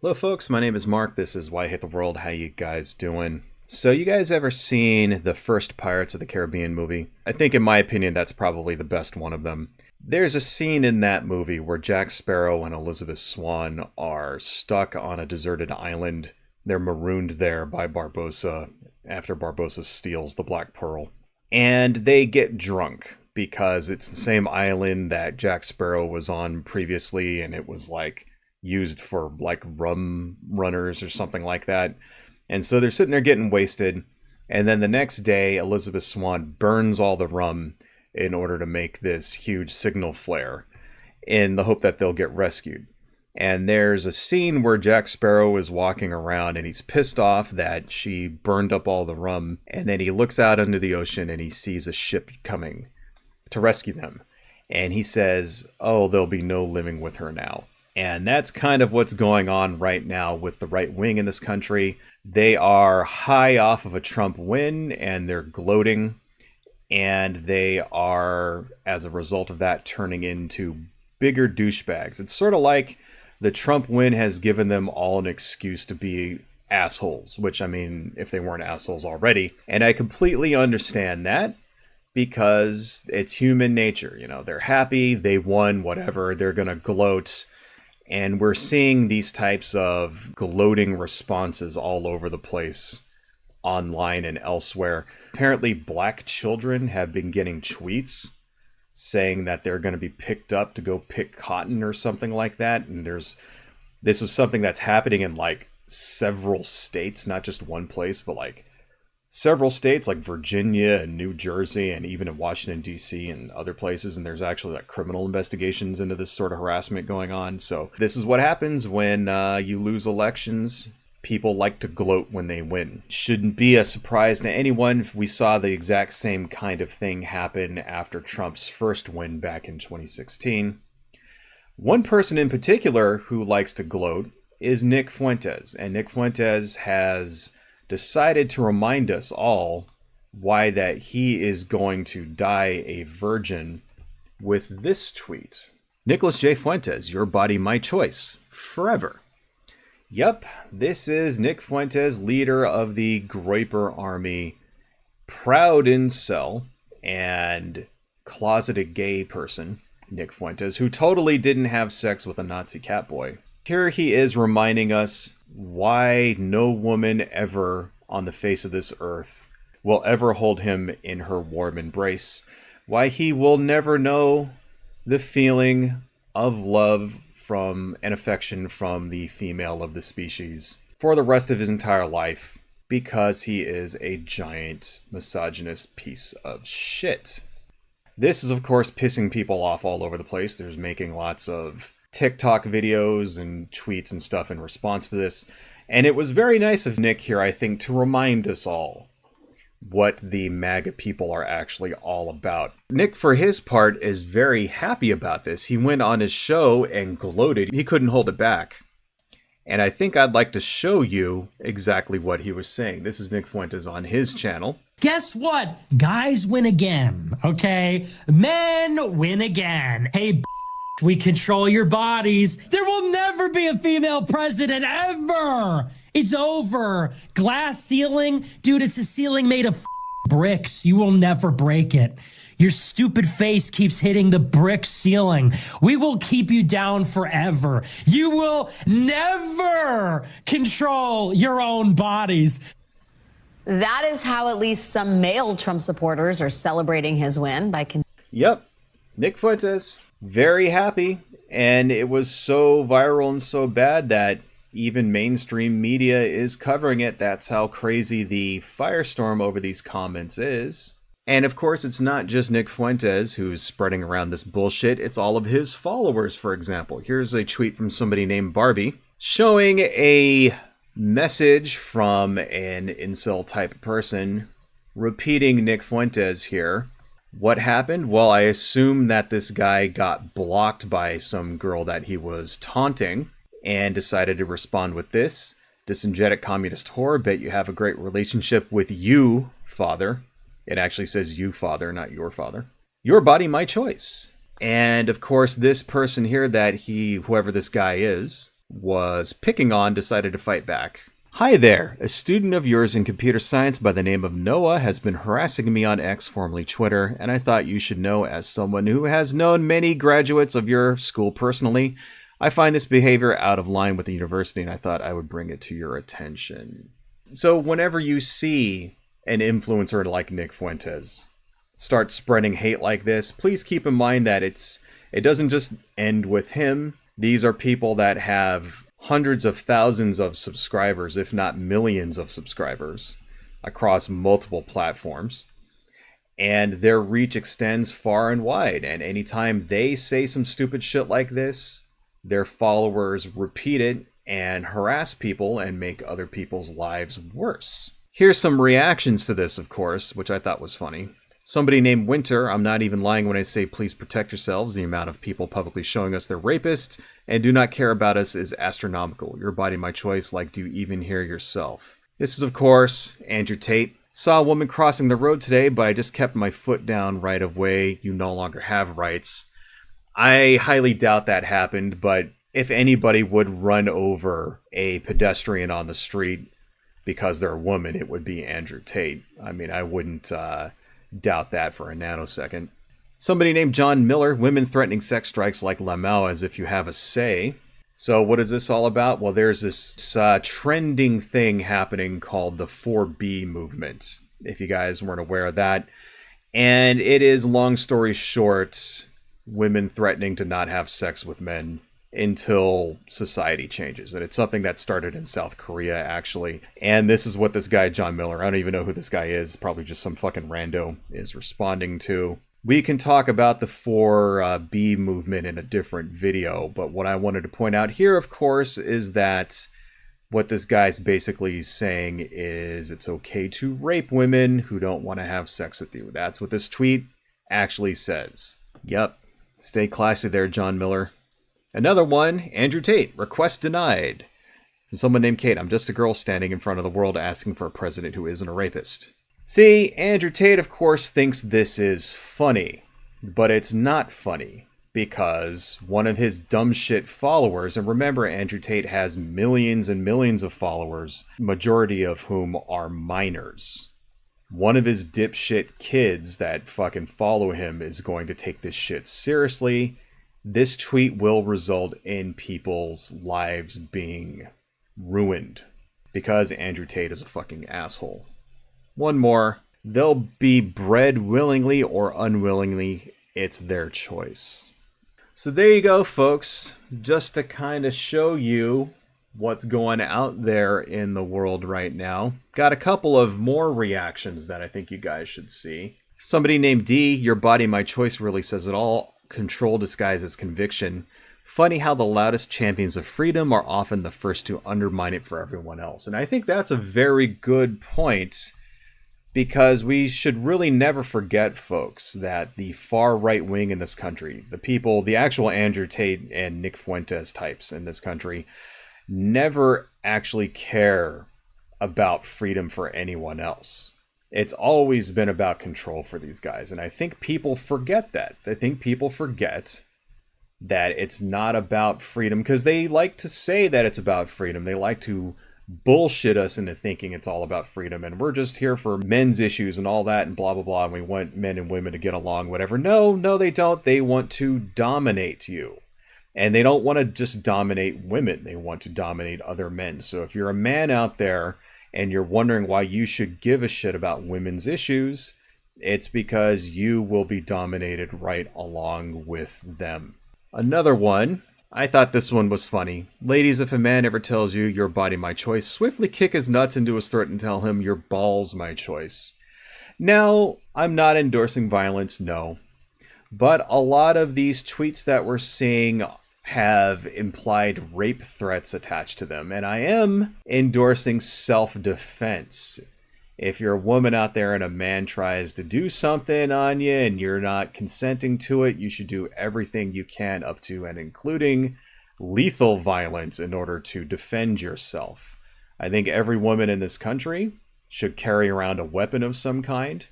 Hello folks, my name is Mark. This is Why I Hate the World. How you guys doing? So you guys ever seen the first Pirates of the Caribbean movie? I think in my opinion that's probably the best one of them. There's a scene in that movie where Jack Sparrow and Elizabeth Swann are stuck on a deserted island. They're marooned there by Barbossa after Barbossa steals the Black Pearl. And they get drunk because it's the same island that Jack Sparrow was on previously, and it was like used for like rum runners or something like that. And so they're sitting there getting wasted. And then the next day, Elizabeth Swann burns all the rum in order to make this huge signal flare in the hope that they'll get rescued. And there's a scene where Jack Sparrow is walking around and he's pissed off that she burned up all the rum. And then he looks out into the ocean and he sees a ship coming to rescue them. And he says, "Oh, there'll be no living with her now." And that's kind of what's going on right now with the right wing in this country. They are high off of a Trump win and they're gloating. And they are, as a result of that, turning into bigger douchebags. It's sort of like the Trump win has given them all an excuse to be assholes, which, I mean, if they weren't assholes already. And I completely understand that because it's human nature. You know, they're happy, they won, whatever, they're going to gloat. And we're seeing these types of gloating responses all over the place online and elsewhere. Apparently, black children have been getting tweets saying that they're going to be picked up to go pick cotton or something like that. And this was something that's happening in like several states, not just one place, but like several states like Virginia and New Jersey and even in Washington, D.C. and other places. And there's actually like criminal investigations into this sort of harassment going on. So this is what happens when you lose elections. People like to gloat when they win. Shouldn't be a surprise to anyone if we saw the exact same kind of thing happen after Trump's first win back in 2016. One person in particular who likes to gloat is Nick Fuentes. And Nick Fuentes has decided to remind us all why that he is going to die a virgin with this tweet. Nicholas J. Fuentes, your body, my choice, forever. Yep, this is Nick Fuentes, leader of the Groyper Army, proud incel and closeted gay person, Nick Fuentes, who totally didn't have sex with a Nazi catboy. Here he is reminding us why no woman ever on the face of this earth will ever hold him in her warm embrace, why he will never know the feeling of love from and affection from the female of the species for the rest of his entire life, because he is a giant misogynist piece of shit. This is, of course, pissing people off all over the place. There's making lots of TikTok videos and tweets and stuff in response to this. And it was very nice of Nick here, I think, to remind us all what the MAGA people are actually all about. Nick, for his part, is very happy about this. He went on his show and gloated. He couldn't hold it back. And I think I'd like to show you exactly what he was saying. This is Nick Fuentes on his channel. Guess what? Guys win again, okay? Men win again. Hey, we control your bodies. There will never be a female president, ever. It's over. Glass ceiling? Dude, it's a ceiling made of bricks. You will never break it. Your stupid face keeps hitting the brick ceiling. We will keep you down forever. You will never control your own bodies. That is how at least some male Trump supporters are celebrating his win by... Yep. Nick Fuentes, very happy. And it was so viral and so bad that even mainstream media is covering it. That's how crazy the firestorm over these comments is. And of course, it's not just Nick Fuentes who's spreading around this bullshit. It's all of his followers, for example. Here's a tweet from somebody named Barbie showing a message from an incel type person repeating Nick Fuentes here. What happened? Well, I assume that this guy got blocked by some girl that he was taunting and decided to respond with this. Disingetic communist whore, bet you have a great relationship with you, father. It actually says you, father, not your father. Your body, my choice. And of course, this person here that whoever this guy is, was picking on decided to fight back. Hi there, a student of yours in computer science by the name of Noah has been harassing me on X, formerly Twitter, and I thought you should know as someone who has known many graduates of your school personally, I find this behavior out of line with the university and I thought I would bring it to your attention. So whenever you see an influencer like Nick Fuentes start spreading hate like this, please keep in mind that it doesn't just end with him. These are people that have hundreds of thousands of subscribers, if not millions of subscribers, across multiple platforms. And their reach extends far and wide. And anytime they say some stupid shit like this, their followers repeat it and harass people and make other people's lives worse. Here's some reactions to this, of course, which I thought was funny. Somebody named Winter, I'm not even lying when I say please protect yourselves. The amount of people publicly showing us they're rapists and do not care about us is astronomical. Your body, my choice, like do you even hear yourself? This is, of course, Andrew Tate. Saw a woman crossing the road today, but I just kept my foot down right away. You no longer have rights. I highly doubt that happened, but if anybody would run over a pedestrian on the street because they're a woman, it would be Andrew Tate. I mean, I wouldn't doubt that for a nanosecond. Somebody named John Miller, women threatening sex strikes like Lamau as if you have a say. So what is this all about? Well, there's this trending thing happening called the 4B movement, if you guys weren't aware of that. And it is, long story short, women threatening to not have sex with men until society changes. And it's something that started in South Korea, actually. And this is what this guy, John Miller, I don't even know who this guy is, probably just some fucking rando, is responding to. We can talk about the 4B movement in a different video, but what I wanted to point out here, of course, is that what this guy's basically saying is it's okay to rape women who don't want to have sex with you. That's what this tweet actually says. Yep. Stay classy there, John Miller. Another one, Andrew Tate, request denied. From someone named Kate, I'm just a girl standing in front of the world asking for a president who isn't a rapist. See, Andrew Tate, of course, thinks this is funny, but it's not funny because one of his dumb shit followers, and remember, Andrew Tate has millions and millions of followers, majority of whom are minors. One of his dipshit kids that fucking follow him is going to take this shit seriously. This tweet will result in people's lives being ruined because Andrew Tate is a fucking asshole. One more. They'll be bred willingly or unwillingly. It's their choice. So there you go, folks. Just to kind of show you what's going out there in the world right now. Got a couple of more reactions that I think you guys should see. Somebody named D, your body, my choice really says it all. Control disguises conviction. Funny how the loudest champions of freedom are often the first to undermine it for everyone else. And I think that's a very good point because we should really never forget, folks, that the far right wing in this country, the people, the actual Andrew Tate and Nick Fuentes types in this country, never actually care about freedom for anyone else. It's always been about control for these guys. And I think people forget that. I think people forget that it's not about freedom because they like to say that it's about freedom. They like to bullshit us into thinking it's all about freedom. And we're just here for men's issues and all that and blah, blah, blah. And we want men and women to get along, whatever. No, they don't. They want to dominate you. And they don't want to just dominate women. They want to dominate other men. So if you're a man out there and you're wondering why you should give a shit about women's issues, it's because you will be dominated right along with them. Another one, I thought this one was funny. Ladies, if a man ever tells you your body my choice, swiftly kick his nuts into his throat and tell him your balls my choice. Now, I'm not endorsing violence, no. But a lot of these tweets that we're seeing have implied rape threats attached to them. And I am endorsing self-defense. If you're a woman out there and a man tries to do something on you and you're not consenting to it, you should do everything you can up to and including lethal violence in order to defend yourself. I think every woman in this country should carry around a weapon of some kind.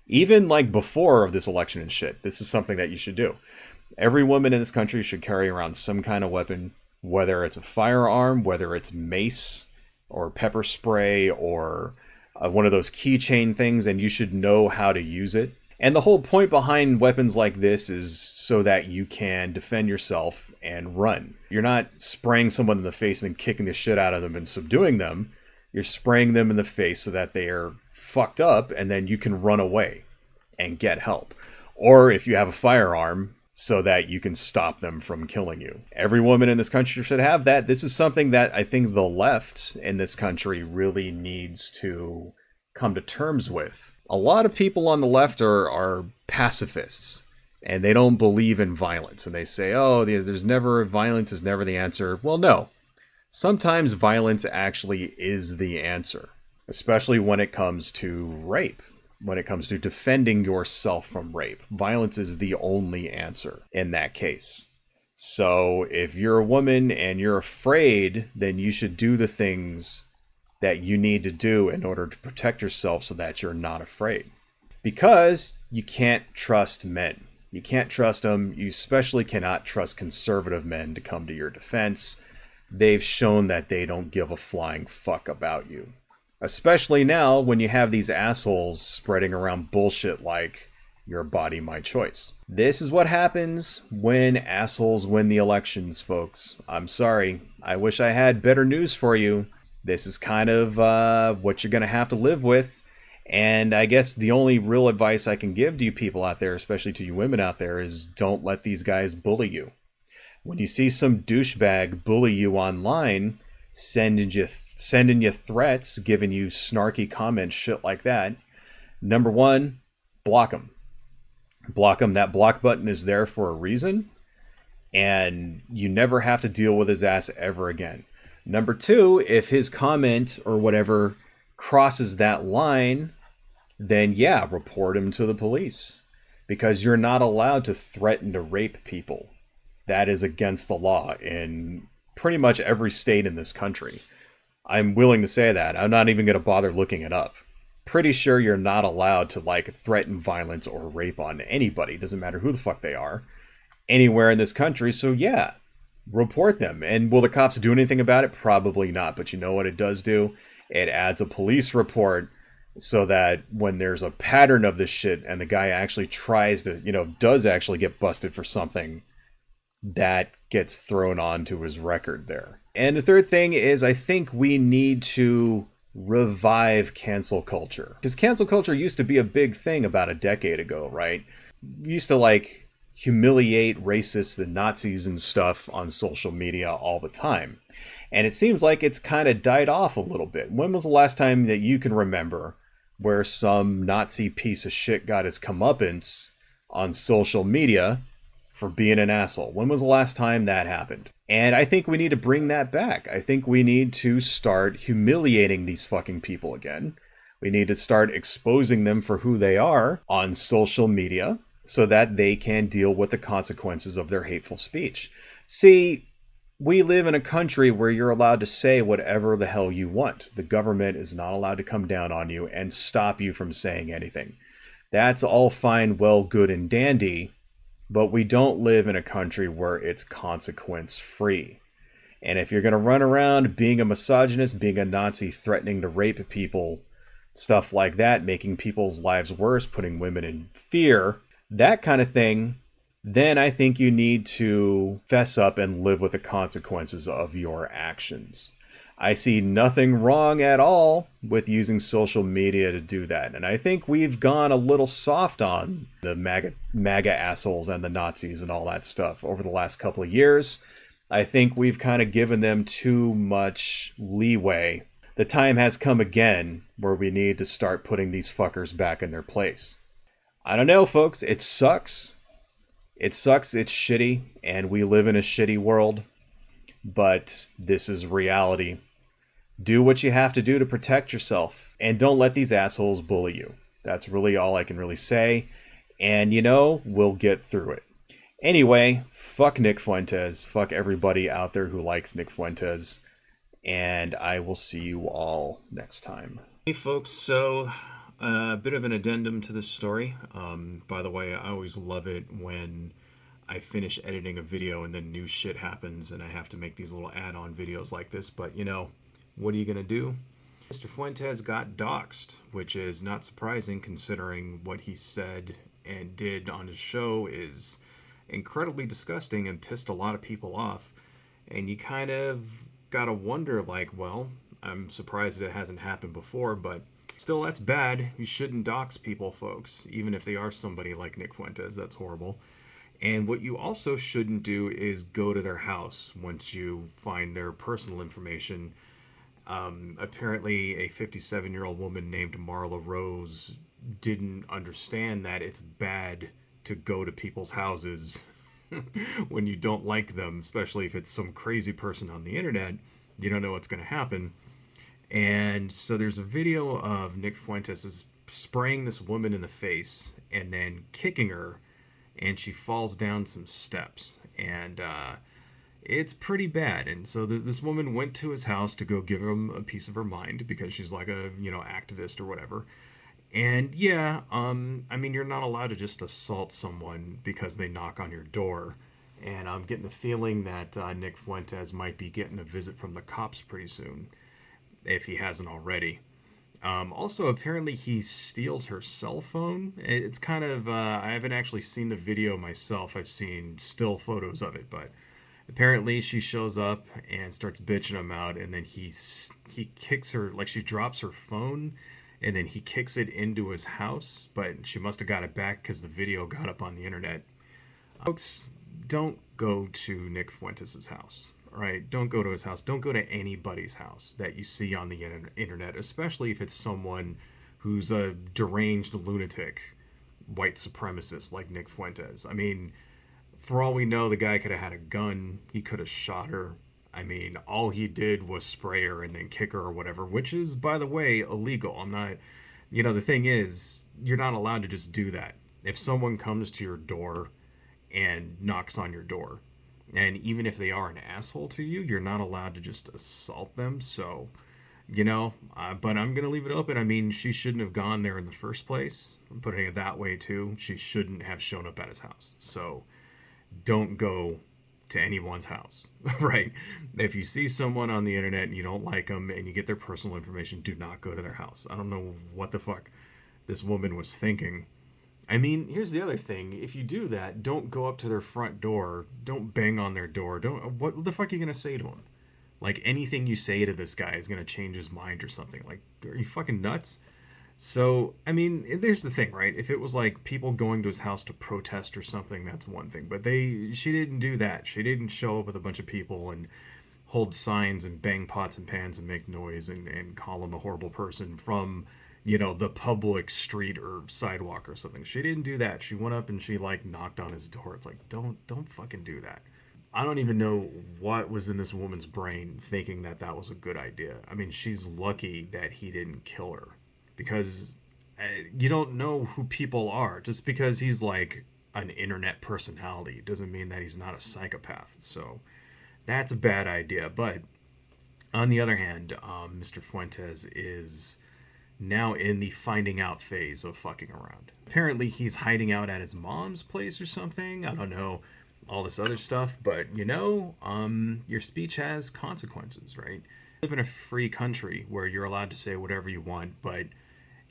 Even like before this election and shit, this is something that you should do. Every woman in this country should carry around some kind of weapon whether it's a firearm, whether it's mace or pepper spray or one of those keychain things, and you should know how to use it. And the whole point behind weapons like this is so that you can defend yourself and run. You're not spraying someone in the face and kicking the shit out of them and subduing them. You're spraying them in the face so that they are fucked up, and then you can run away and get help. Or if you have a firearm, so that you can stop them from killing you. Every woman in this country should have that. This is something that I think the left in this country really needs to come to terms with. A lot of people on the left are pacifists, and they don't believe in violence. And they say, oh, violence is never the answer. Well, no. Sometimes violence actually is the answer, especially when it comes to rape. When it comes to defending yourself from rape, violence is the only answer in that case. So if you're a woman and you're afraid, then you should do the things that you need to do in order to protect yourself so that you're not afraid. Because you can't trust men. You can't trust them. You especially cannot trust conservative men to come to your defense. They've shown that they don't give a flying fuck about you. Especially now when you have these assholes spreading around bullshit like your body, my choice. This is what happens when assholes win the elections, folks. I'm sorry. I wish I had better news for you. This is kind of what you're going to have to live with. And I guess the only real advice I can give to you people out there, especially to you women out there, is don't let these guys bully you. When you see some douchebag bully you online, sending you threats, giving you snarky comments, shit like that. Number one, block them. Block them. That block button is there for a reason, and you never have to deal with his ass ever again. Number two, if his comment or whatever crosses that line, then yeah, report him to the police, because you're not allowed to threaten to rape people. That is against the law in pretty much every state in this country. I'm willing to say that. I'm not even going to bother looking it up. Pretty sure you're not allowed to threaten violence or rape on anybody. Doesn't matter who the fuck they are. Anywhere in this country. So yeah, report them. And will the cops do anything about it? Probably not. But you know what it does do? It adds a police report so that when there's a pattern of this shit and the guy actually tries to, does actually get busted for something, that gets thrown onto his record there. And the third thing is, I think we need to revive cancel culture. Because cancel culture used to be a big thing about a decade ago, right? We used to humiliate racists and Nazis and stuff on social media all the time. And it seems like it's kind of died off a little bit. When was the last time that you can remember where some Nazi piece of shit got his comeuppance on social media for being an asshole? When was the last time that happened? And I think we need to bring that back. I think we need to start humiliating these fucking people again. We need to start exposing them for who they are on social media so that they can deal with the consequences of their hateful speech. See, we live in a country where you're allowed to say whatever the hell you want. The government is not allowed to come down on you and stop you from saying anything. That's all fine, well, good, and dandy. But we don't live in a country where it's consequence free. And if you're going to run around being a misogynist, being a Nazi, threatening to rape people, stuff like that, making people's lives worse, putting women in fear, that kind of thing, then I think you need to fess up and live with the consequences of your actions. I see nothing wrong at all with using social media to do that. And I think we've gone a little soft on the MAGA assholes and the Nazis and all that stuff over the last couple of years. I think we've kind of given them too much leeway. The time has come again where we need to start putting these fuckers back in their place. I don't know, folks. It sucks. It sucks. It's shitty. And we live in a shitty world. But this is reality. Do what you have to do to protect yourself. And don't let these assholes bully you. That's really all I can really say. And, we'll get through it. Anyway, fuck Nick Fuentes. Fuck everybody out there who likes Nick Fuentes. And I will see you all next time. Hey, folks. So, a bit of an addendum to this story. By the way, I always love it when I finish editing a video and then new shit happens and I have to make these little add-on videos like this. But, you know, what are you going to do? Mr. Fuentes got doxxed, which is not surprising considering what he said and did on his show is incredibly disgusting and pissed a lot of people off. And you kind of got to wonder, like, well, I'm surprised it hasn't happened before, but still, that's bad. You shouldn't dox people, folks, even if they are somebody like Nick Fuentes. That's horrible. And what you also shouldn't do is go to their house once you find their personal information. Apparently, a 57-year-old woman named Marla Rose didn't understand that it's bad to go to people's houses when you don't like them, especially if it's some crazy person on the internet. You don't know what's going to happen. And so there's a video of Nick Fuentes is spraying this woman in the face and then kicking her, and she falls down some steps. And it's pretty bad. And so this woman went to his house to go give him a piece of her mind because she's like a, you know, activist or whatever. And yeah, I mean, you're not allowed to just assault someone because they knock on your door. And I'm getting the feeling that Nick Fuentes might be getting a visit from the cops pretty soon, if he hasn't already. Also, apparently he steals her cell phone. It's kind of, I haven't actually seen the video myself. I've seen still photos of it, but apparently she shows up and starts bitching him out, and then he kicks her, like she drops her phone, and then he kicks it into his house, but she must have got it back because the video got up on the internet. Folks, don't go to Nick Fuentes' house. Right? Don't go to his house. Don't go to anybody's house that you see on the internet, especially if it's someone who's a deranged lunatic, white supremacist like Nick Fuentes. I mean, for all we know, the guy could have had a gun. He could have shot her. I mean, all he did was spray her and then kick her or whatever, which is, by the way, illegal. I'm not, you know, the thing is, you're not allowed to just do that. If someone comes to your door and knocks on your door, and even if they are an asshole to you, you're not allowed to just assault them. So, you know, but I'm going to leave it open. I mean, she shouldn't have gone there in the first place. I'm putting it that way, too. She shouldn't have shown up at his house. So don't go to anyone's house, right? If you see someone on the internet and you don't like them and you get their personal information, do not go to their house. I don't know what the fuck this woman was thinking. I mean, here's the other thing. If you do that, don't go up to their front door. Don't bang on their door. What the fuck are you going to say to him? Like, anything you say to this guy is going to change his mind or something. Like, are you fucking nuts? So, I mean, there's the thing, right? If it was like people going to his house to protest or something, that's one thing. But she didn't do that. She didn't show up with a bunch of people and hold signs and bang pots and pans and make noise and call him a horrible person from, you know, the public street or sidewalk or something. She didn't do that. She went up and she, like, knocked on his door. It's like, don't fucking do that. I don't even know what was in this woman's brain thinking that that was a good idea. I mean, she's lucky that he didn't kill her. Because you don't know who people are. Just because he's like an internet personality doesn't mean that he's not a psychopath. So that's a bad idea. But on the other hand, Mr. Fuentes is now in the finding out phase of fucking around. Apparently he's hiding out at his mom's place or something. I don't know all this other stuff. But, you know, your speech has consequences, right? We live in a free country where you're allowed to say whatever you want, but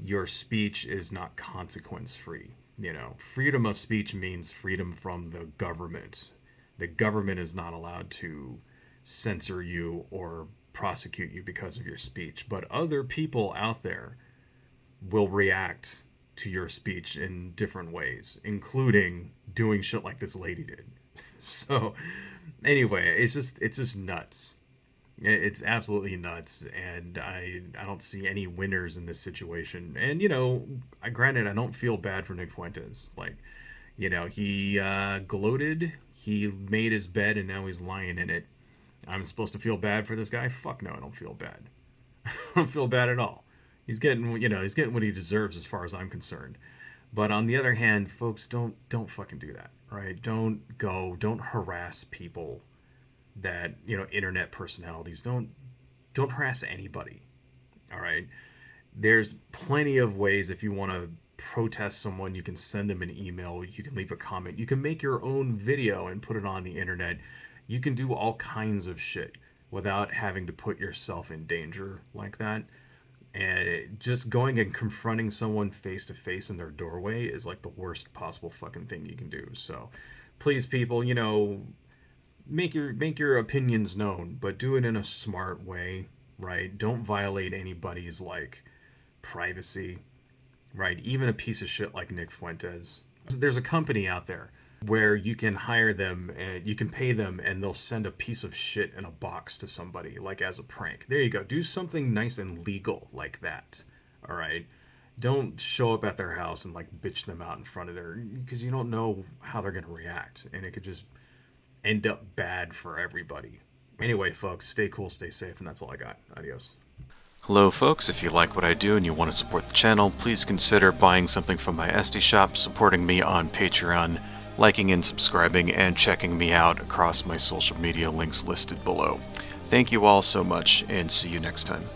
your speech is not consequence free. You know, freedom of speech means freedom from the government. The government is not allowed to censor you or prosecute you because of your speech, but other people out there will react to your speech in different ways, including doing shit like this lady did. So anyway, it's just nuts. It's absolutely nuts, and I don't see any winners in this situation. And, you know, granted, I don't feel bad for Nick Fuentes. Like, you know, he gloated, he made his bed, and now he's lying in it. I'm supposed to feel bad for this guy? Fuck no, I don't feel bad. I don't feel bad at all. He's getting what he deserves as far as I'm concerned. But on the other hand, folks, don't fucking do that, right? Don't harass people that, you know, internet personalities. Don't harass anybody. All right. There's plenty of ways if you want to protest someone, you can send them an email, you can leave a comment, you can make your own video and put it on the internet. You can do all kinds of shit without having to put yourself in danger like that. And just going and confronting someone face to face in their doorway is like the worst possible fucking thing you can do. So please, people, you know, make your opinions known, but do it in a smart way, right? Don't violate anybody's like privacy, right? Even a piece of shit like Nick Fuentes. There's a company out there where you can hire them and you can pay them and they'll send a piece of shit in a box to somebody, like as a prank. There you go. Do something nice and legal like that. All right. Don't show up at their house and like bitch them out in front of their, because you don't know how they're going to react and it could just end up bad for everybody. Anyway, folks, stay cool, stay safe, and that's all I got. Adios. Hello folks, if you like what I do and you want to support the channel, please consider buying something from my Etsy shop, supporting me on Patreon, liking and subscribing, and checking me out across my social media links listed below. Thank you all so much, and see you next time.